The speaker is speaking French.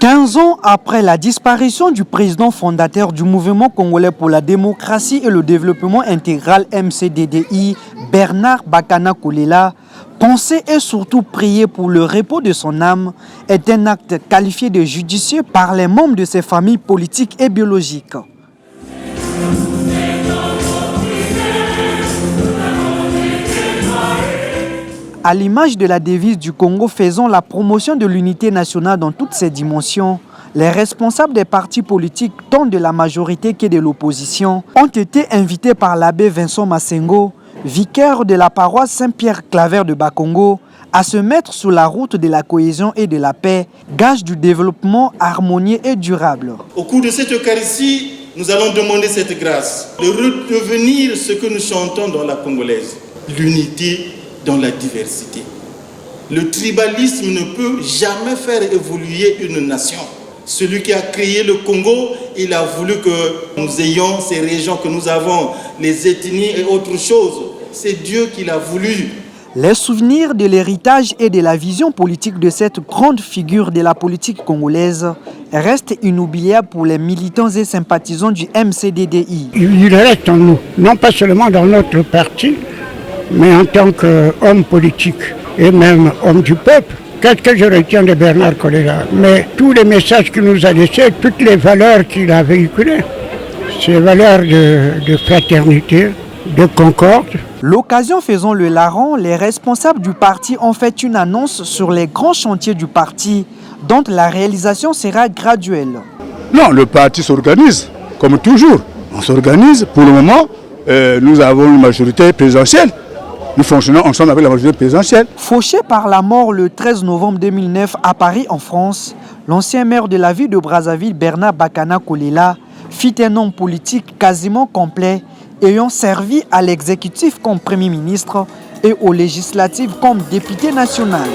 15 ans après la disparition du président fondateur du mouvement congolais pour la démocratie et le développement intégral MCDDI, Bernard Bakana Kolela, penser et surtout prier pour le repos de son âme est un acte qualifié de judicieux par les membres de ses familles politiques et biologiques. À l'image de la devise du Congo faisant la promotion de l'unité nationale dans toutes ses dimensions, les responsables des partis politiques, tant de la majorité que de l'opposition, ont été invités par l'abbé Vincent Massengo, vicaire de la paroisse Saint-Pierre-Claver de Bakongo, à se mettre sur la route de la cohésion et de la paix, gage du développement harmonieux et durable. Au cours de cette Eucharistie, nous allons demander cette grâce, de redevenir ce que nous chantons dans la congolaise, l'unité dans la diversité. Le tribalisme ne peut jamais faire évoluer une nation. Celui qui a créé le Congo, il a voulu que nous ayons ces régions que nous avons, les ethnies et autres choses. C'est Dieu qui l'a voulu. Les souvenirs de l'héritage et de la vision politique de cette grande figure de la politique congolaise restent inoubliables pour les militants et sympathisants du MCDDI. Il reste en nous, non pas seulement dans notre parti, mais en tant qu'homme politique et même homme du peuple. Qu'est-ce que je retiens de Bernard Kolela? Mais tous les messages qu'il nous a laissés, toutes les valeurs qu'il a véhiculées, ces valeurs de fraternité, de concorde. L'occasion faisant le larron, les responsables du parti ont fait une annonce sur les grands chantiers du parti, dont la réalisation sera graduelle. Non, le parti s'organise, comme toujours. On s'organise. Pour le moment, nous avons une majorité présidentielle. Nous fonctionnons ensemble avec la majorité présidentielle. Fauché par la mort le 13 novembre 2009 à Paris, en France, l'ancien maire de la ville de Brazzaville, Bernard Bakana Kolela, fit un homme politique quasiment complet, ayant servi à l'exécutif comme Premier ministre et aux législatives comme député national.